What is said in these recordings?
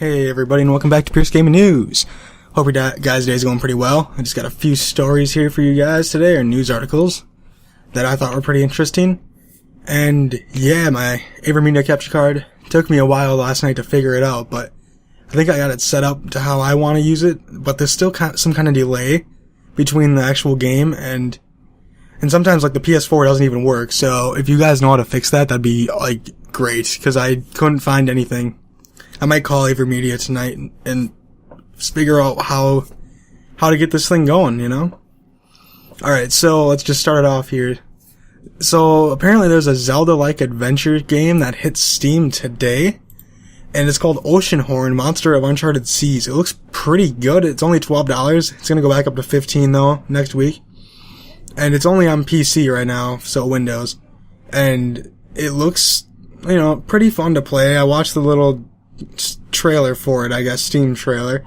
Hey everybody, and welcome back to Pierce Gaming News. Hope your guys' day's going pretty well. I just got a few stories here for you guys today, or news articles, that I thought were pretty interesting. And yeah, my AverMedia capture card took me a while last night to figure it out, but I think I got it set up to how I want to use it, but there's still some kind of delay between the actual game, and sometimes like the PS4 doesn't even work, so if you guys know how to fix that, that'd be like great, because I couldn't find anything. I might call AverMedia tonight and figure out how to get this thing going, you know? Alright, so let's just start it off here. So apparently there's a Zelda-like adventure game that hits Steam today, and it's called Oceanhorn: Monster of Uncharted Seas. It looks pretty good. It's only $12. It's gonna go back up to $15 though next week. And it's only on PC right now, so Windows. And it looks, you know, pretty fun to play. I watched the little trailer for it, I guess, Steam trailer.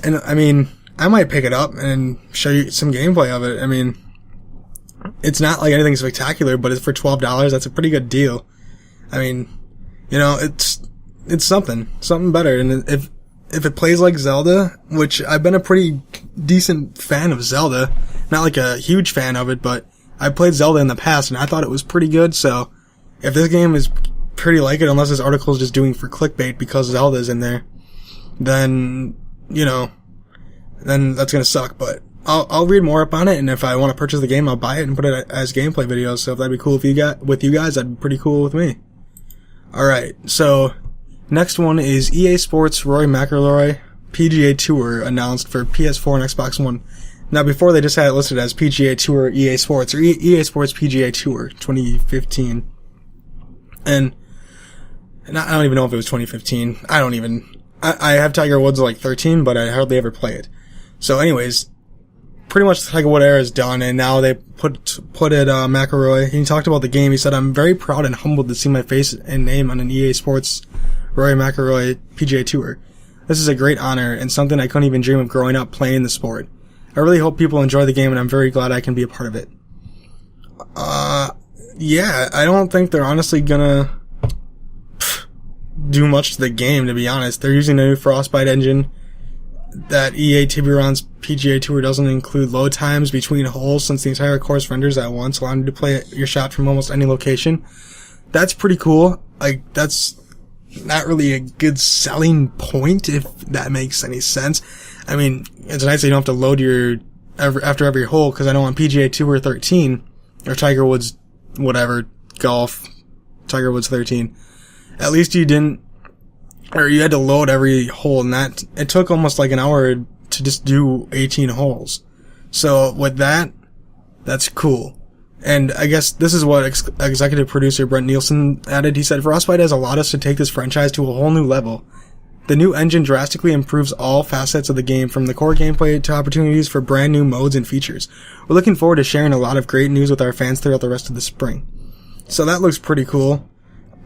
And, I mean, I might pick it up and show you some gameplay of it. I mean, it's not like anything spectacular, but it's for $12. That's a pretty good deal. I mean, you know, it's something better. And if it plays like Zelda, which I've been a pretty decent fan of Zelda, not like a huge fan of it, but I played Zelda in the past and I thought it was pretty good. So if this game is pretty like it, unless this article is just doing for clickbait because Zelda's in there, then, you know, then that's gonna suck. But I'll read more up on it, and if I want to purchase the game, I'll buy it and put it as gameplay videos. So if that'd be cool with you guys, that'd be pretty cool with me. Alright, so next one is EA Sports Rory McIlroy PGA Tour announced for PS4 and Xbox One. Now, before they just had it listed as PGA Tour EA Sports, or EA Sports PGA Tour 2015. And I don't even know if it was 2015. I have Tiger Woods like 13, but I hardly ever play it. So anyways, pretty much the Tiger Wood era is done, and now they put it, McIlroy. He talked about the game. He said, "I'm very proud and humbled to see my face and name on an EA Sports Rory McIlroy PGA Tour. This is a great honor and something I couldn't even dream of growing up playing the sport. I really hope people enjoy the game, and I'm very glad I can be a part of it." Yeah, I don't think they're honestly gonna do much to the game, to be honest. They're using a new Frostbite engine. That EA Tiburon's PGA Tour doesn't include load times between holes, since the entire course renders at once, allowing you to play your shot from almost any location. That's pretty cool. Like, that's not really a good selling point, if that makes any sense. I mean, it's nice that you don't have to load after every hole, because I know on PGA Tour 13, or Tiger Woods, whatever, golf, Tiger Woods 13, at least you had to load every hole, and that, it took almost like an hour to just do 18 holes. So with that, that's cool. And I guess this is what executive producer Brent Nielsen added. He said, "Frostbite has allowed us to take this franchise to a whole new level. The new engine drastically improves all facets of the game, from the core gameplay to opportunities for brand new modes and features. We're looking forward to sharing a lot of great news with our fans throughout the rest of the spring." So that looks pretty cool.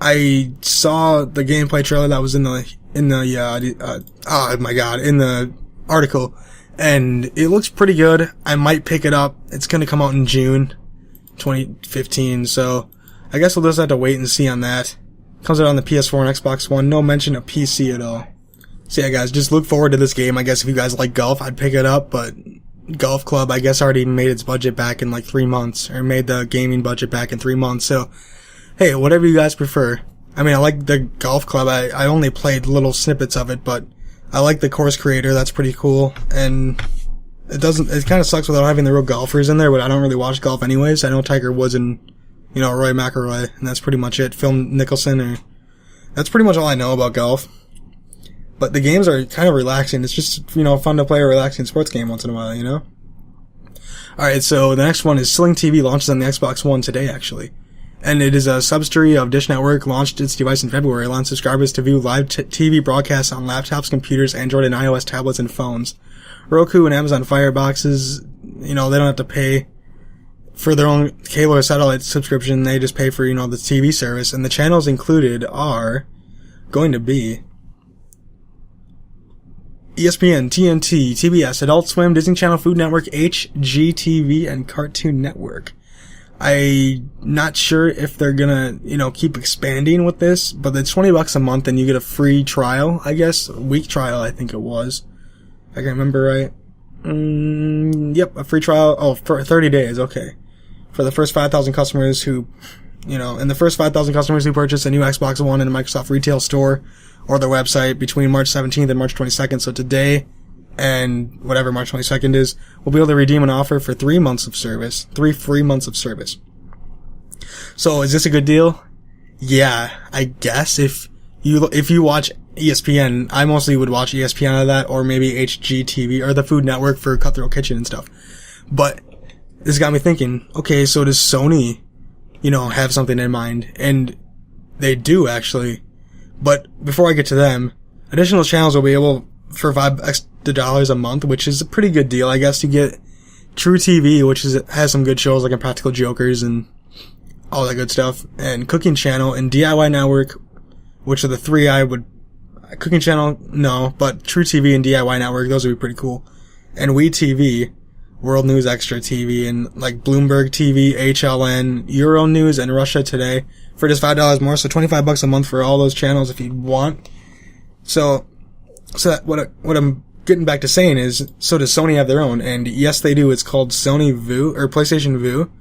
I saw the gameplay trailer that was in the article, and it looks pretty good. I might pick it up. It's gonna come out in June 2015, so I guess we'll just have to wait and see on that. Comes out on the PS4 and Xbox One. No mention of PC at all. So yeah, guys, just look forward to this game. I guess if you guys like golf, I'd pick it up, but Golf Club, I guess, already made its budget back in like 3 months, or made the gaming budget back in 3 months, so hey, whatever you guys prefer. I mean, I like the Golf Club. I only played little snippets of it, but I like the course creator. That's pretty cool. And it kind of sucks without having the real golfers in there, but I don't really watch golf anyways. I know Tiger Woods and, you know, Rory McIlroy, and that's pretty much it. Phil Mickelson, that's pretty much all I know about golf. But the games are kind of relaxing. It's just, you know, fun to play a relaxing sports game once in a while, you know? Alright, so the next one is Sling TV launches on the Xbox One today, actually. And it is a subsidiary of Dish Network, launched its device in February, allowing subscribers to view live TV broadcasts on laptops, computers, Android and iOS tablets and phones. Roku and Amazon Fire boxes, you know, they don't have to pay for their own cable or satellite subscription. They just pay for, you know, the TV service. And the channels included are going to be ESPN, TNT, TBS, Adult Swim, Disney Channel, Food Network, HGTV, and Cartoon Network. I'm not sure if they're gonna, keep expanding with this, but it's $20 a month and you get a free trial, I guess. A week trial, I think it was. I can remember right. Yep, a free trial. Oh, for 30 days, okay. For the first 5,000 customers who, and the first 5,000 customers who purchase a new Xbox One in a Microsoft retail store or their website between March 17th and March 22nd, so today and whatever March 22nd is, will be able to redeem an offer for 3 months of service. 3 free months of service. So is this a good deal? Yeah, I guess if you watch ESPN, I mostly would watch ESPN out of that, or maybe HGTV, or the Food Network for Cutthroat Kitchen and stuff. But this got me thinking, okay, so does Sony, have something in mind? And they do, actually. But before I get to them, additional channels will be able, for $5 extra a month, which is a pretty good deal. I guess you get True TV, which has some good shows like Impractical Jokers and all that good stuff, and Cooking Channel and DIY Network, which are the three I would. Cooking Channel, no, but True TV and DIY Network, those would be pretty cool. And We TV, World News Extra TV, and like Bloomberg TV, HLN, Euro News, and Russia Today for just $5 more, so $25 a month for all those channels if you want. So what I'm getting back to saying is, so does Sony have their own? And yes, they do. It's called Sony Vue, or PlayStation Vue.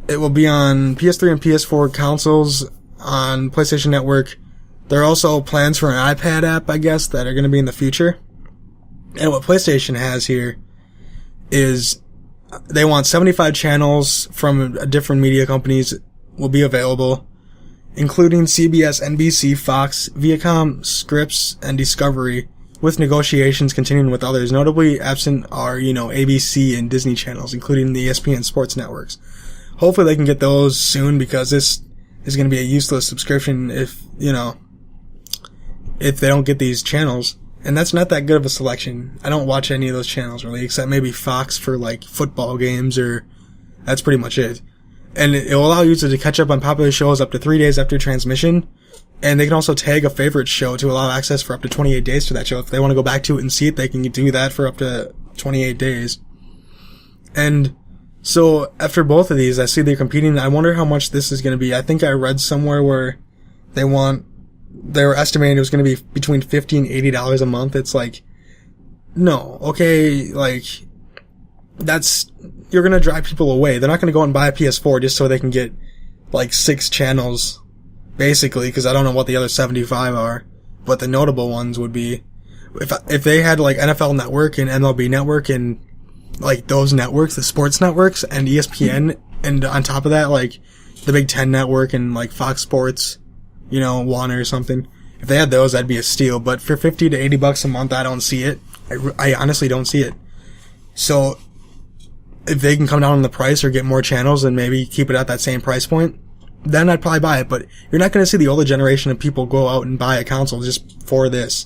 It will be on PS3 and PS4 consoles, on PlayStation Network. There are also plans for an iPad app, I guess, that are going to be in the future. And what PlayStation has here is they want 75 channels from different media companies will be available, including CBS, NBC, Fox, Viacom, Scripps, and Discovery, with negotiations continuing with others. Notably absent are, ABC and Disney channels, including the ESPN sports networks. Hopefully they can get those soon, because this is going to be a useless subscription if they don't get these channels. And that's not that good of a selection. I don't watch any of those channels really, except maybe Fox for like football games, or that's pretty much it. And it will allow users to catch up on popular shows up to 3 days after transmission. And they can also tag a favorite show to allow access for up to 28 days to that show. If they want to go back to it and see it, they can do that for up to 28 days. And so after both of these, I see they're competing. I wonder how much this is going to be. I think I read somewhere where they were estimating it was going to be between $50 and $80 a month. It's like, no, okay, like, you're going to drive people away. They're not going to go and buy a PS4 just so they can get like 6 channels, basically, because I don't know what the other 75 are, but the notable ones would be, if they had like NFL Network and MLB Network and like those networks, the sports networks, and ESPN, and on top of that, like the Big Ten Network and like Fox Sports, one or something. If they had those, that'd be a steal. But for $50 to $80 a month, I don't see it. I honestly don't see it. So if they can come down on the price or get more channels and maybe keep it at that same price point, then I'd probably buy it. But you're not going to see the older generation of people go out and buy a console just for this.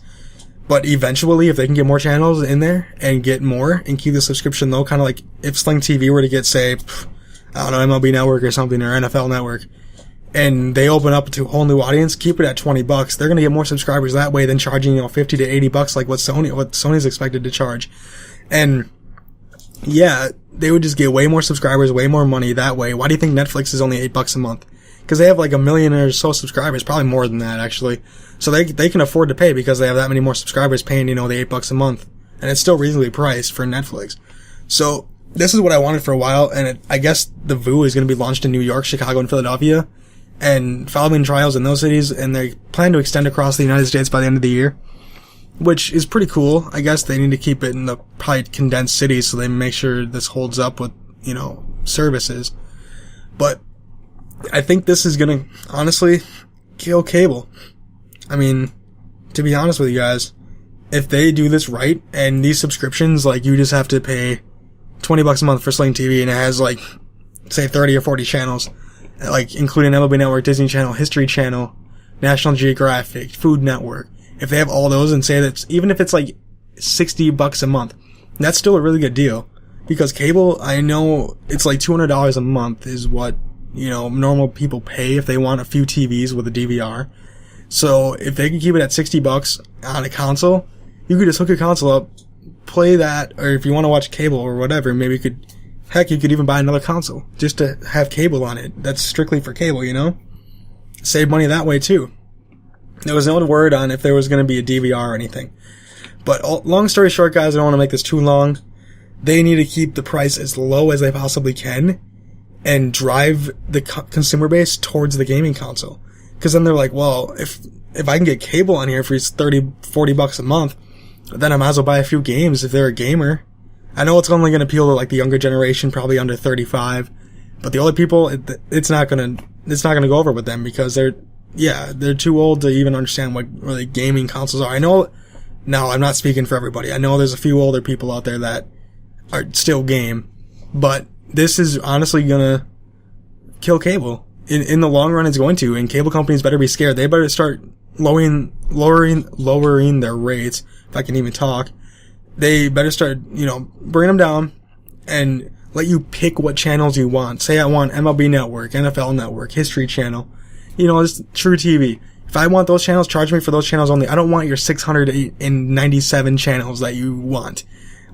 But eventually, if they can get more channels in there and get more and keep the subscription low, kind of like if Sling TV were to get, say, I don't know, MLB Network or something, or NFL Network, and they open up to a whole new audience, keep it at $20. They're going to get more subscribers that way than charging, $50 to $80 like what Sony's expected to charge. And yeah, they would just get way more subscribers, way more money that way. Why do you think Netflix is only $8 a month? Because they have like 1 million or so subscribers, probably more than that actually. So they can afford to pay because they have that many more subscribers paying, the $8 a month. And it's still reasonably priced for Netflix. So this is what I wanted for a while, and I guess the Vue is going to be launched in New York, Chicago, and Philadelphia, and following trials in those cities, and they plan to extend across the United States by the end of the year, which is pretty cool. I guess they need to keep it in the probably condensed cities so they make sure this holds up with, services. But I think this is going to, honestly, kill cable. I mean, to be honest with you guys, if they do this right, and these subscriptions, like, you just have to pay $20 a month for Sling TV, and it has, like, say 30 or 40 channels, like, including MLB Network, Disney Channel, History Channel, National Geographic, Food Network. If they have all those and say that, even if it's like $60 a month, that's still a really good deal. Because cable, I know it's like $200 a month is what, normal people pay if they want a few TVs with a DVR. So if they can keep it at $60 on a console, you could just hook your console up, play that, or if you want to watch cable or whatever, maybe you could Heck, you could even buy another console just to have cable on it. That's strictly for cable, you know? Save money that way too. There was no word on if there was going to be a DVR or anything. But long story short, guys, I don't want to make this too long. They need to keep the price as low as they possibly can and drive the consumer base towards the gaming console. Because then they're like, well, if I can get cable on here for $30-40 a month, then I might as well buy a few games if they're a gamer. I know it's only going to appeal to like the younger generation, probably under 35, but the older people, it's not going to go over with them because they're too old to even understand what really gaming consoles are. I know, now I'm not speaking for everybody. I know there's a few older people out there that are still game, but this is honestly going to kill cable. In the long run, it's going to, and cable companies better be scared. They better start lowering their rates, if I can even talk. They better start, bringing them down and let you pick what channels you want. Say I want MLB Network, NFL Network, History Channel, just True TV. If I want those channels, charge me for those channels only. I don't want your 697 channels that you want.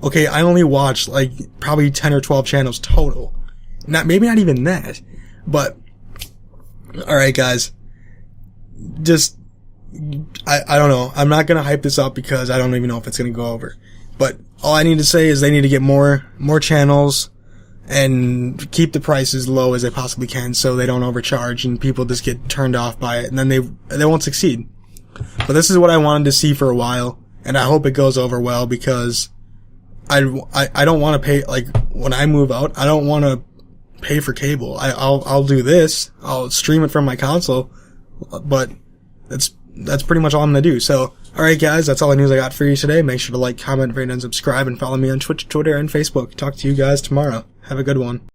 Okay, I only watch like probably 10 or 12 channels total. Maybe not even that. But, alright guys. I don't know. I'm not gonna hype this up because I don't even know if it's gonna go over. But all I need to say is they need to get more channels and keep the price as low as they possibly can so they don't overcharge and people just get turned off by it and then they won't succeed. But this is what I wanted to see for a while, and I hope it goes over well because I don't want to pay, like, when I move out, I don't want to pay for cable. I'll do this. I'll stream it from my console, but that's pretty much all I'm gonna do. So, alright guys, that's all the news I got for you today. Make sure to like, comment, rate, and subscribe, and follow me on Twitch, Twitter, and Facebook. Talk to you guys tomorrow. Have a good one.